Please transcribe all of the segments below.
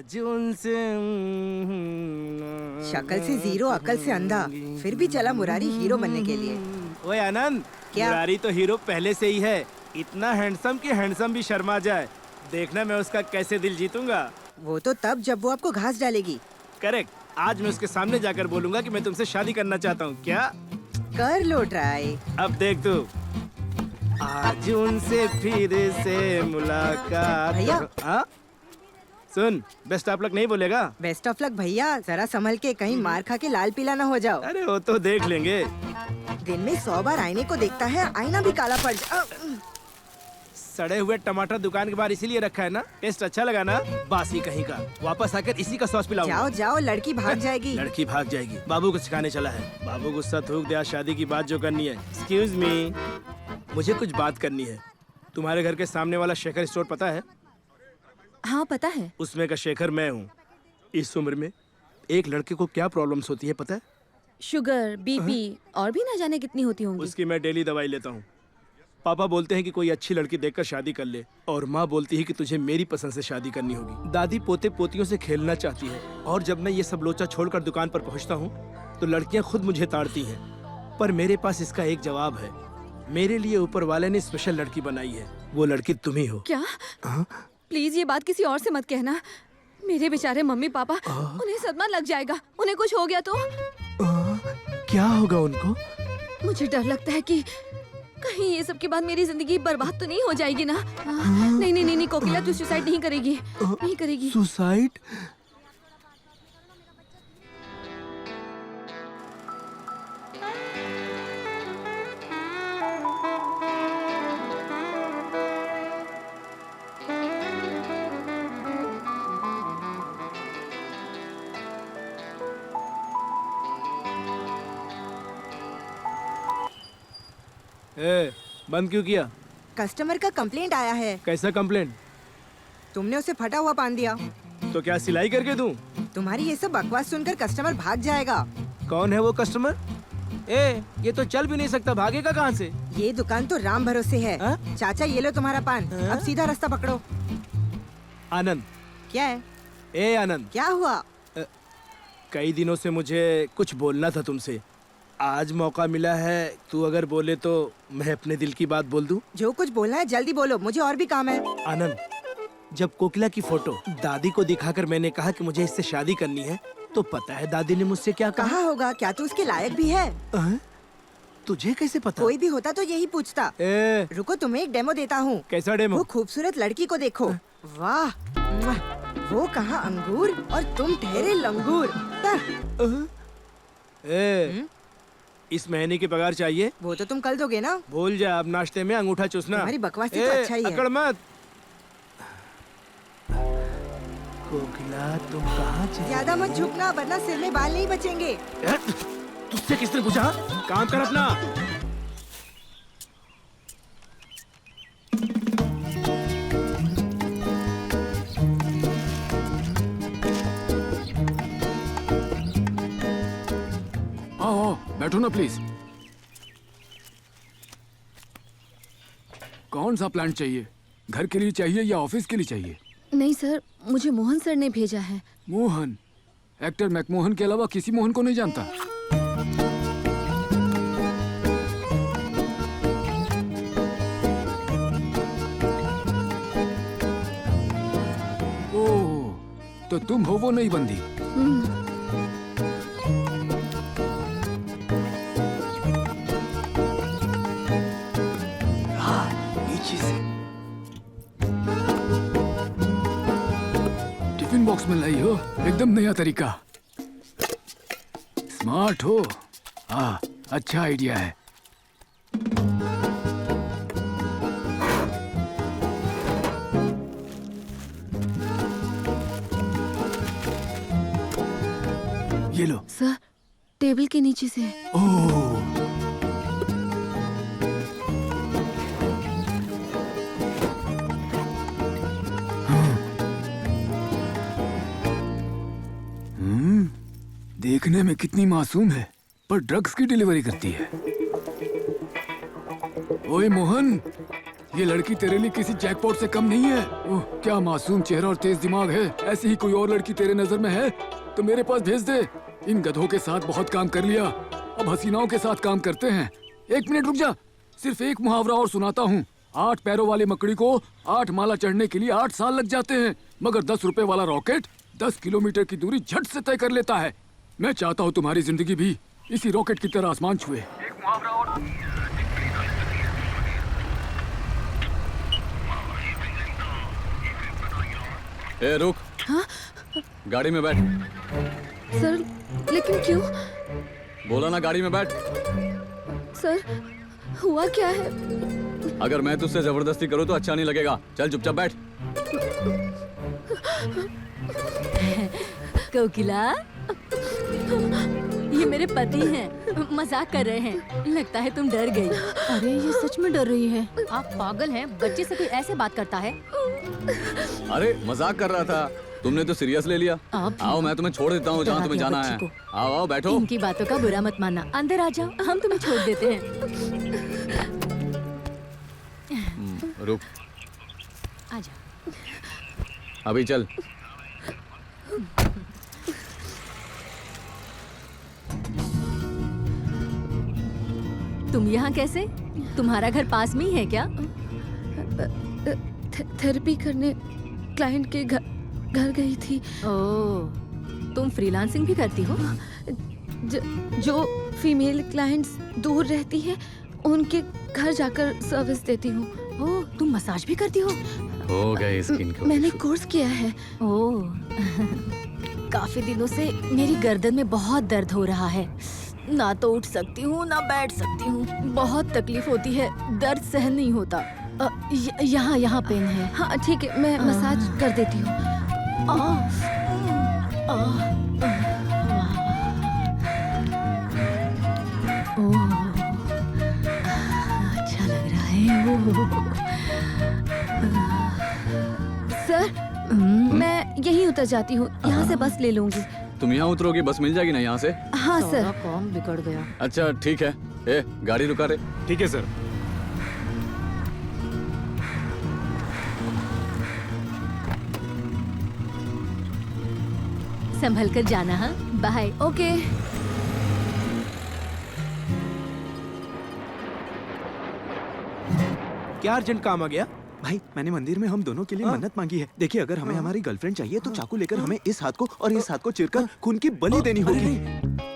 आज उनसे शक्ल से जीरो, अकल से अंधा, फिर भी चला मुरारी हीरो बनने के लिए। ओए आनंद, क्या? मुरारी तो हीरो पहले से ही है, इतना हैंडसम कि हैंडसम भी शर्मा जाए। देखना मैं उसका कैसे दिल जीतूंगा। वो तो तब जब वो आपको घास डालेगी। करेक्ट, आज मैं उसके सामने जाकर बोलूंगा कि मैं तुमसे शादी करना चाहता हूँ। क्या? कर लो ट्राई। अब देख तू। आज उनसे फिर से मुलाकात। भैया। हाँ? सुन, बेस्ट ऑफ लक नहीं बोलेगा? बेस्ट ऑफ लक भैया, जरा संभल के, कहीं मार खा के लाल पीला ना हो जाओ। अरे वो तो देख लेंगे। दिन में 100 बार आईने को देखता है, आईना भी काला पड़ जा। सड़े हुए टमाटर दुकान के बाहर इसीलिए रखा है ना? टेस्ट अच्छा लगा ना? बासी कहीं का, वापस आकर इसी का सॉस पिलाऊंगा। जाओ जाओ, लड़की भाग जाएगी। लड़की भाग जाएगी, बाबू को सिखाने चला है। बाबू गुस्सा थूक दे, आज शादी की बात जो करनी है। एक्सक्यूज मी, मुझे कुछ बात करनी है। तुम्हारे घर के सामने वाला शेखर स्टोर पता है? हाँ पता है। उसमें का शेखर मैं हूँ। इस उम्र में एक लड़के को क्या प्रॉब्लम्स होती है पता है? शुगर, बीपी और भी ना जाने कितनी होती होंगी। उसकी मैं डेली दवाई लेता हूँ। पापा बोलते हैं कि कोई अच्छी लड़की देखकर शादी कर ले, और माँ बोलती है कि तुझे मेरी पसंद से शादी करनी होगी। दादी पोते पोतियों से खेलना चाहती है, और जब मैं ये सब लोचा छोड़कर दुकान पर पहुँचता हूँ तो लड़कियाँ खुद मुझे ताड़ती हैं। पर मेरे पास इसका एक जवाब है। मेरे लिए ऊपर वाले ने स्पेशल लड़की बनाई है, वो लड़की तुम ही हो। क्या? प्लीज ये बात किसी और से मत कहना। मेरे बेचारे मम्मी पापा, उन्हें सदमा लग जाएगा। उन्हें कुछ हो गया तो क्या होगा उनको? मुझे डर लगता है कि कहीं ये सब के बाद मेरी जिंदगी बर्बाद तो नहीं हो जाएगी ना। नहीं नहीं नहीं कोकिला, तू सुसाइड नहीं करेगी। नहीं करेगी। सुसाइड? ए, बंद क्यों किया? कस्टमर का कंप्लेंट आया है। कैसा कंप्लेंट? तुमने उसे फटा हुआ पान दिया। तो क्या सिलाई करके दूं? तुम्हारी ये सब बकवास सुनकर कस्टमर भाग जाएगा। कौन है वो कस्टमर? ये तो चल भी नहीं सकता, भागेगा कहाँ से? ये दुकान तो राम भरोसे है। हाँ? चाचा ये लो तुम्हारा पान, अब सीधा रास्ता पकड़ो। आनंद। क्या है? ए आनंद, क्या हुआ? कई दिनों से मुझे कुछ बोलना था तुमसे। आज मौका मिला है, तू अगर बोले तो मैं अपने दिल की बात बोल दूं। जो कुछ बोलना है जल्दी बोलो, मुझे और भी काम है। आनंद, जब कोकिला की फोटो दादी को दिखाकर मैंने कहा कि मुझे इससे शादी करनी है, तो पता है दादी ने मुझसे क्या कहा? कहा होगा, क्या तू उसके लायक भी है? तुझे कैसे पता? कोई भी होता तो यही पूछता। रुको, तुम्हें एक डेमो देता हूँ। कैसा डेमो? वो खूबसूरत लड़की को देखो। वाह, वो कहाँ अंगूर और तुम ठहरे लंगूर। इस महीने की पगार चाहिए। वो तो तुम कल दोगे ना। भूल जा, अब नाश्ते में अंगूठा चूसना। तुम्हारी बकवास तो अच्छा ही है। अकड़ मत। कोकिला तुम कहाँ चली? ज्यादा मत झुकना, वरना सिर में बाल नहीं बचेंगे। तुझसे किसने पूछा? काम कर अपना। आओ, बैठो ना प्लीज। कौन सा प्लांट चाहिए? घर के लिए चाहिए या ऑफिस के लिए चाहिए? नहीं सर, मुझे मोहन सर ने भेजा है। मोहन? एक्टर मैकमोहन के अलावा किसी मोहन को नहीं जानता? ओह, तो तुम हो वो नई बंदी। टिफिन बॉक्स में लाई हो, एकदम नया तरीका। स्मार्ट हो। हाँ, अच्छा आइडिया है। ये लो। सर, टेबल के नीचे से। ओह, देखने में कितनी मासूम है, पर ड्रग्स की डिलीवरी करती है। ओए मोहन, ये लड़की तेरे लिए किसी जैकपॉट से कम नहीं है। ओह, क्या मासूम चेहरा और तेज दिमाग है। ऐसी ही कोई और लड़की तेरे नजर में है तो मेरे पास भेज दे। इन गधों के साथ बहुत काम कर लिया, अब हसीनाओं के साथ काम करते हैं। 1 मिनट रुक जा, सिर्फ एक मुहावरा और सुनाता हूँ। 8 पैरों वाली मकड़ी को 8 माला चढ़ने के लिए 8 साल लग जाते हैं, मगर 10 रुपए वाला रॉकेट 10 किलोमीटर की दूरी झट से तय कर लेता है। मैं चाहता हूँ तुम्हारी जिंदगी भी इसी रॉकेट की तरह आसमान छुए। एक मुहावरा और। ए रुक। हाँ? गाड़ी में बैठ। सर, लेकिन क्यों? बोला ना गाड़ी में बैठ। सर, हुआ क्या है? अगर मैं तुझसे जबरदस्ती करूँ तो अच्छा नहीं लगेगा। चल चुपचाप बैठ। कोकिला, ये मेरे पति हैं, मजाक कर रहे हैं। लगता है तुम डर गई। अरे ये सच में डर रही है। आप पागल हैं, बच्चे से कोई ऐसे बात करता है? अरे मजाक कर रहा था, तुमने तो सीरियस ले लिया। आओ मैं तुम्हें छोड़ देता हूँ जहाँ तुम्हें जाना है। आओ आओ बैठो। इनकी बातों का बुरा मत मानना, अंदर आ जाओ, हम तुम्हें छोड़ देते हैं। रुक, आ जाओ। अभी चल। तुम यहाँ कैसे? तुम्हारा घर पास में ही है क्या? थेरेपी करने क्लाइंट के घर गई थी। ओह, तुम फ्रीलांसिंग भी करती हो? जो फीमेल क्लाइंट्स दूर रहती है उनके घर जाकर सर्विस देती हूँ। ओह, तुम मसाज भी करती हो? हो गए स्किन को। मैंने कोर्स किया है। ओह, काफी दिनों से मेरी गर्दन में बहुत दर्द हो रहा है। ना तो उठ सकती हूँ ना बैठ सकती हूँ। बहुत तकलीफ होती है, दर्द सहन नहीं होता। यहाँ पेन है। हाँ ठीक है, मैं मसाज कर देती हूँ। अच्छा लग रहा है। सर, मैं यहीं उतर जाती हूँ, यहाँ से बस ले लूंगी। तुम यहाँ उतरोगी, बस मिल जाएगी ना यहाँ से? हाँ सर। कौन बिगड़ गया? अच्छा ठीक है। ए गाड़ी रुका रे। ठीक है सर। संभल कर जाना। हाँ, बाय। ओके। क्या अर्जेंट काम आ गया? भाई मैंने मंदिर में हम दोनों के लिए मन्नत मांगी है। देखिए अगर हमें हमारी गर्लफ्रेंड चाहिए तो चाकू लेकर हमें इस हाथ को और इस हाथ को चीरकर खून की बलि देनी होगी।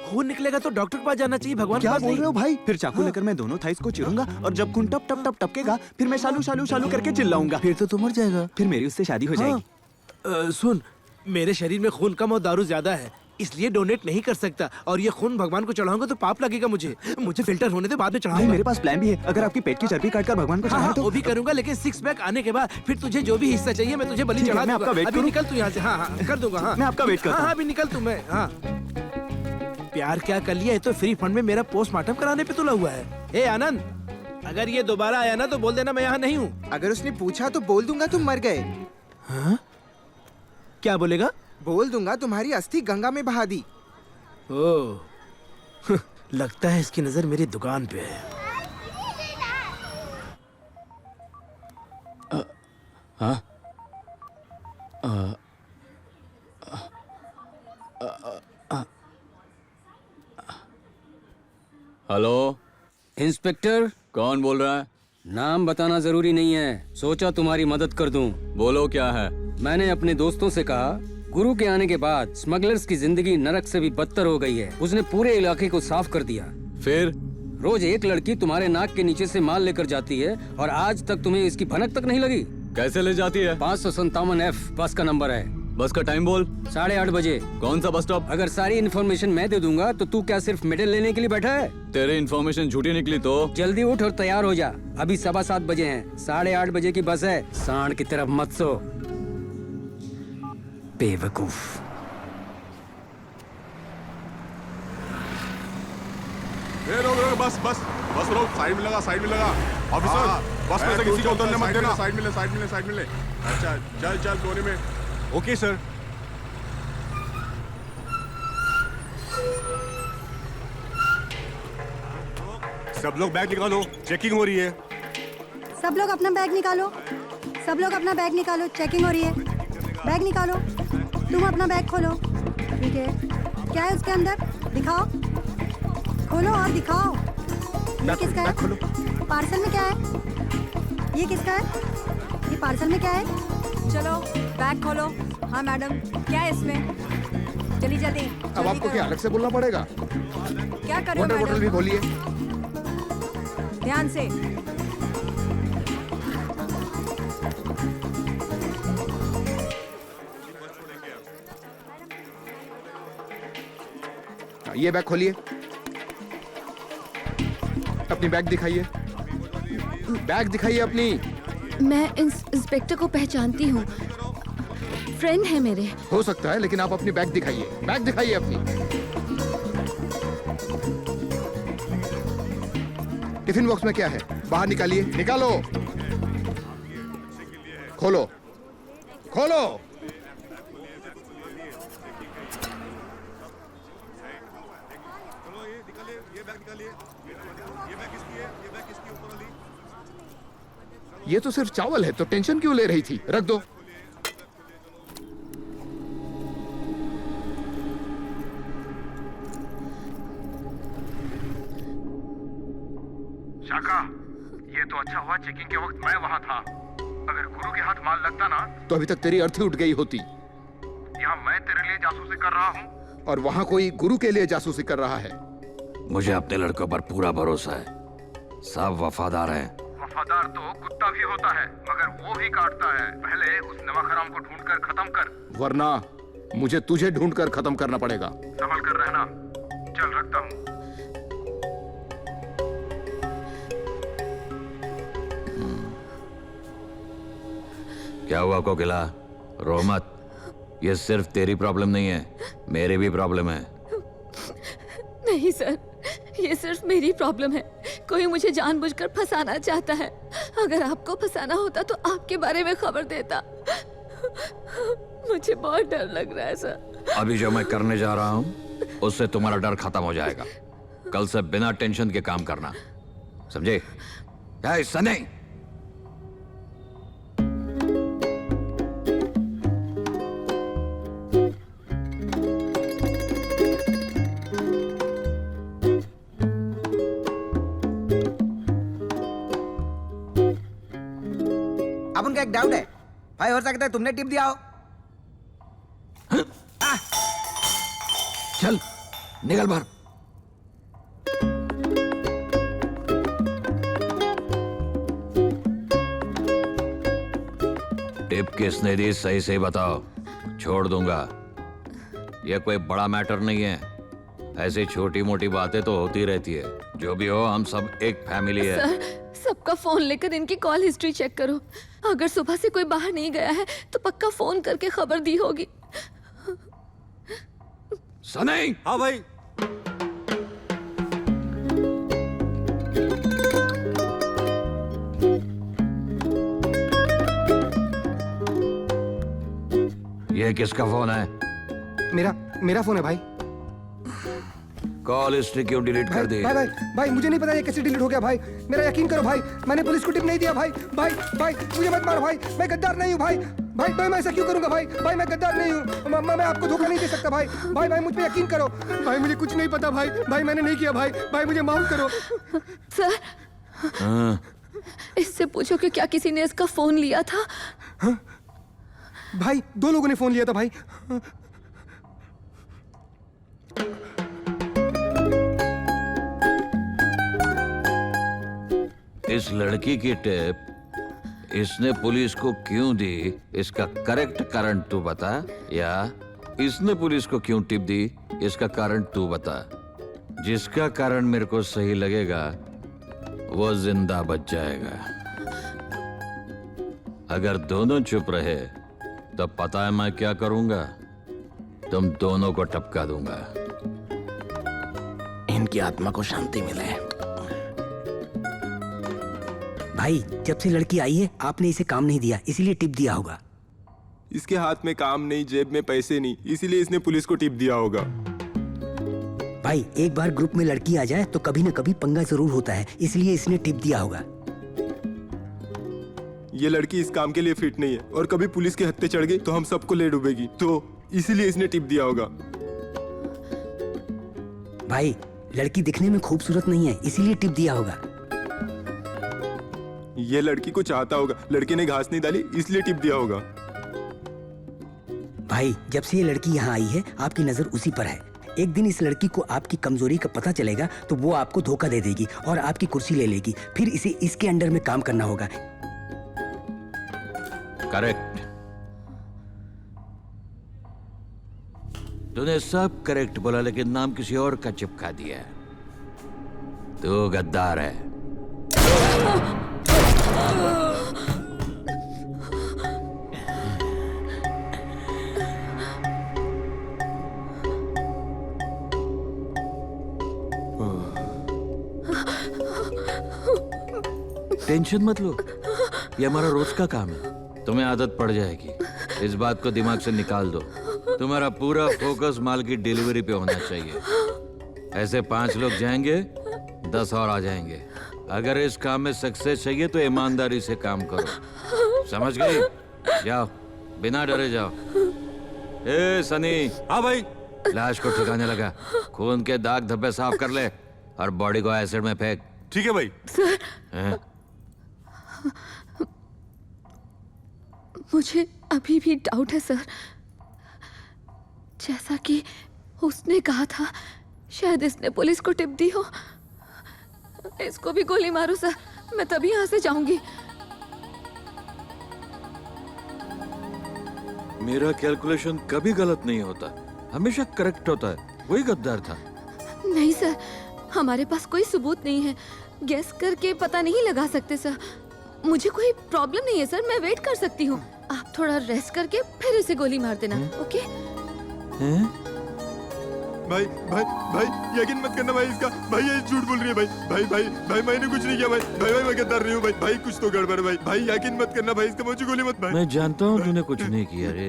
खून निकलेगा तो डॉक्टर के पास जाना चाहिए, भगवान के क्या पास बोल नहीं। रहे हो भाई? फिर चाकू लेकर मैं दोनों थाइस को चीरूंगा और जब खून टप टप टप टपकेगा फिर मैं शालू शालू शालू करके चिल्लाऊंगा। फिर तो तू मर जाएगा। फिर मेरी उससे शादी हो जाएगी। सुन, मेरे शरीर में खून कम और दारू ज्यादा है, इसलिए डोनेट नहीं कर सकता। और ये खून भगवान को चढ़ाऊंगा तो पाप लगेगा मुझे। मुझे फिल्टर होने दे, बाद में भाई चढ़ाऊंगा। मेरे पास प्लान भी है। अगर आपकी पेट की चर्बी काटकर भगवान को हाँ, चढ़ाए हाँ, तो वो भी करूंगा, लेकिन 6 पैक आने के बाद फिर तुझे जो भी हिस्सा चाहिए मैं तुझे बलि ठीक है, चढ़ा मैं दूंगा। आपका वेट अभी करूं? निकल तू यहाँ से। हाँ हाँ कर दूंगा। हाँ मैं आपका वेट करता हाँ हूं। हाँ अभी निकल तू। मैं हाँ प्यार क्या कर लिया है तो फ्री फंड में मेरा पोस्टमार्टम कराने पे तुला हुआ है। ए आनंद, अगर ये दोबारा आया ना तो बोल देना मैं यहाँ नहीं हूँ। अगर उसने पूछा तो बोल दूंगा तुम मर गए। हाँ? क्या बोलेगा? बोल दूंगा तुम्हारी अस्थि गंगा में बहा दी। ओह लगता है इसकी नजर मेरी दुकान पे है। हाँ? हेलो इंस्पेक्टर, कौन बोल रहा है? नाम बताना जरूरी नहीं है, सोचा तुम्हारी मदद कर दूं। बोलो क्या है? मैंने अपने दोस्तों से कहा गुरु के आने के बाद स्मगलर्स की जिंदगी नरक से भी बदतर हो गई है। उसने पूरे इलाके को साफ कर दिया। फिर? रोज एक लड़की तुम्हारे नाक के नीचे से माल लेकर जाती है और आज तक तुम्हें इसकी भनक तक नहीं लगी। कैसे ले जाती है? 557F बस का नंबर है। बस का टाइम बोल। 8:30 बजे। कौन सा बस स्टॉप? अगर सारी इन्फॉर्मेशन मैं दे दूंगा तो तू क्या सिर्फ मेडल लेने के लिए बैठा है? तेरी इन्फॉर्मेशन झूठी निकली तो? जल्दी उठ और तैयार हो जा, अभी 7:15 बजे हैं। 8:30 बजे की बस है, सांड की तरफ मत सो बेवकूफ। रोक रोक, बस बस बस रोक। साइड में लगा, साइड में लगा। ऑफिसर बस में से किसी को उतरने मत देना। साइड में ले, साइड में ले, साइड में ले। अच्छा चल चल कोने में। Okay sir. सब लोग बैग निकालो, चेकिंग हो रही है। सब लोग अपना बैग निकालो, सब लोग अपना बैग निकालो, चेकिंग हो रही है। बैग निकालो, तुम अपना बैग खोलो। ठीक है, क्या है उसके अंदर? दिखाओ, खोलो और दिखाओ। ये किसका है? खोलो। पार्सल में क्या है? ये किसका है? ये पार्सल में क्या है? चलो बैग खोलो। हाँ मैडम, क्या है इसमें? जल्दी जल्दी। अब आपको क्या अलग से बोलना पड़ेगा? क्या कर रहे हो वाटर बोतल भी मैडम? खोलिए। ध्यान से। ये बैग खोलिए। अपनी बैग दिखाइए। बैग दिखाइए अपनी। मैं इंस्पेक्टर को पहचानती हूँ, फ्रेंड है मेरे। हो सकता है, लेकिन आप अपनी बैग दिखाइए। बैग दिखाइए अपनी। टिफिन बॉक्स में क्या है? बाहर निकालिए। निकालो। खोलो, खोलो। ये तो सिर्फ चावल है, तो टेंशन क्यों ले रही थी? रख दो। शाखा, ये तो अच्छा हुआ चेकिंग के वक्त मैं वहाँ था। अगर गुरु के हाथ माल लगता ना, तो अभी तक तेरी अर्थी उठ गई होती। यहाँ मैं तेरे लिए जासूसी कर रहा हूँ और वहाँ कोई गुरु के लिए जासूसी कर रहा है। मुझे अपने लड़कों पर पूरा भरोसा है, सब वफादार हैं। वफादार तो कुत्ता भी होता है, मगर वो भी काटता है। पहले उस नवाखराम को ढूंढकर खत्म कर, वरना मुझे तुझे ढूंढकर खत्म करना पड़ेगा। संभल कर रहना। चल रखता हूँ। क्या हुआ कोकिला? रो मत। ये सिर्फ तेरी प्रॉब्लम नहीं है, मेरी भी प्रॉब्लम है। नहीं सर, ये सिर्फ मेरी प्रॉब्लम है। कोई मुझे जानबूझकर फंसाना चाहता है। अगर आपको फंसाना होता तो आपके बारे में खबर देता। मुझे बहुत डर लग रहा है सर। अभी जो मैं करने जा रहा हूँ उससे तुम्हारा डर खत्म हो जाएगा। कल से बिना टेंशन के काम करना, समझे? क्या हिस्सा नहीं? अब उनका एक डाउट है भाई, हो सकता है तुमने टिप दिया हो। चल निकल बाहर। टिप किसने दी, सही से बताओ, छोड़ दूंगा। यह कोई बड़ा मैटर नहीं है, ऐसी छोटी मोटी बातें तो होती रहती है। जो भी हो, हम सब एक फैमिली है। सर, सबका फोन लेकर इनकी कॉल हिस्ट्री चेक करो। अगर सुबह से कोई बाहर नहीं गया है तो पक्का फोन करके खबर दी होगी। सनी। हाँ भाई। ये किसका फोन है? मेरा फोन है भाई। कॉल हिस्ट्री क्यों डिलीट कर दी? भाई मुझे नहीं पता ये कैसे डिलीट हो गया भाई। मेरा यकीन करो भाई, मैंने पुलिस को टिप नहीं दिया भाई। भाई मुझे मत मारो भाई, मैं गद्दार नहीं हूँ भाई। भाई मैं ऐसा क्यों करूंगा भाई? भाई मैं गद्दार नहीं हूँ। मैं आपको धोखा नहीं दे सकता भाई। भाई मुझ पे यकीन करो भाई, मुझे कुछ नहीं पता भाई। भाई मैंने नहीं किया भाई। भाई मुझे माफ करो। सर, इससे पूछो कि क्या किसी ने इसका फोन लिया था? भाई 2 लोगों ने फोन लिया था भाई। इस लड़की की टिप इसने पुलिस को क्यों दी, इसका करेक्ट कारण तू बता, या इसने पुलिस को क्यों टिप दी, इसका कारण तू बता। जिसका कारण मेरे को सही लगेगा वो जिंदा बच जाएगा। अगर दोनों चुप रहे तो पता है मैं क्या करूंगा? तुम दोनों को टपका दूंगा। इनकी आत्मा को शांति मिले। भाई जब से लड़की आई है आपने इसे काम नहीं दिया, इसीलिए टिप दिया होगा। इसके हाथ में काम नहीं, जेब में पैसे नहीं, इसीलिए इसने पुलिस को टिप दिया होगा। भाई एक बार ग्रुप में लड़की आ जाए तो कभी न कभी पंगा जरूर होता है, इसलिए इसने टिप दिया होगा। ये लड़की इस काम के लिए फिट नहीं है और कभी पुलिस के हत्थे चढ़ गई तो हम सबको ले डूबेगी, तो इसीलिए इसने टिप दिया होगा। भाई लड़की दिखने में खूबसूरत नहीं है, इसीलिए टिप दिया होगा। ये लड़की को चाहता होगा, लड़की ने घास नहीं डाली इसलिए टिप दिया होगा। भाई जब से ये लड़की यहाँ आई है आपकी नजर उसी पर है। एक दिन इस लड़की को आपकी कमजोरी का पता चलेगा तो वो आपको धोखा दे देगी और आपकी कुर्सी ले लेगी, फिर इसे इसके अंडर में काम करना होगा। करेक्ट, तूने सब करेक्ट बोला, लेकिन नाम किसी और का चिपका दिया। तू गद्दार है। टेंशन मत लो, ये हमारा रोज का काम है, तुम्हें आदत पड़ जाएगी। इस बात को दिमाग से निकाल दो। तुम्हारा पूरा फोकस माल की डिलीवरी पे होना चाहिए। ऐसे 5 लोग जाएंगे, 10 और आ जाएंगे। अगर इस काम में सक्सेस चाहिए तो ईमानदारी से काम करो, समझ गई? जाओ, बिना डरे जाओ। ए सनी। हाँ भाई। लाश को ठिकाने लगा, खून के दाग धब्बे साफ कर ले और बॉडी को एसिड में फेंक। ठीक है भाई। सर, मुझे अभी भी डाउट है सर। जैसा कि उसने कहा था, शायद इसने पुलिस को टिप दी हो। इसको भी गोली मारो सर, मैं तभी यहाँ से जाऊंगी। मेरा कैलकुलेशन कभी गलत नहीं होता, हमेशा करेक्ट होता है। वही गद्दार था। नहीं सर, हमारे पास कोई सबूत नहीं है, गेस करके पता नहीं लगा सकते सर। मुझे कोई प्रॉब्लम नहीं है सर, मैं वेट कर सकती हूँ। आप थोड़ा रेस्ट करके फिर इसे गोली मार देना, ओके? भाई भाई भाई यकीन मत करना भाई इसका। भाई ये झूठ बोल रही है भाई। भाई भाई भाई मैंने कुछ नहीं किया भाई। भाई भाई मैं गद्दार नहीं हूँ भाई। भाई कुछ तो गड़बड़ है भाई। भाई यकीन मत करना भाई इसका, मुझे गोली मत भाई। मैं जानता हूँ तूने कुछ नहीं किया रे,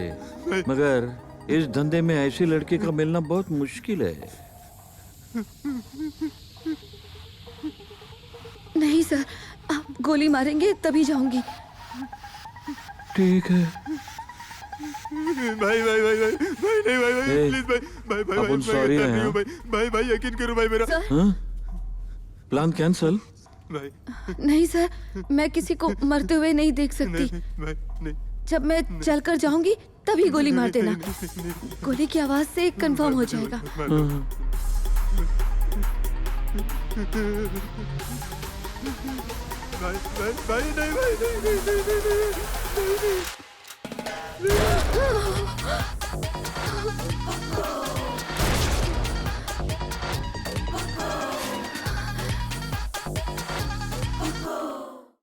मगर इस धंधे में ऐसी लड़की का मिलना बहुत मुश्किल है। नहीं सर, आप गोली मारेंगे तभी जाऊंगी। ठीक है। भाई भाई भाई भाई भाई नहीं भाई भाई प्लीज भाई भाई भाई अपन सॉरी हैं। भाई भाई भाई यकीन करो भाई मेरा। Plan cancel? भाई नहीं सर, मैं किसी को मरते हुए नहीं देख सकती। भाई नहीं। जब मैं चलकर जाऊंगी तभी गोली मार देना। गोली की आवाज से कंफर्म हो जाएगा। भाई भाई भाई नहीं भाई नहीं नहीं नहीं नहीं नहीं।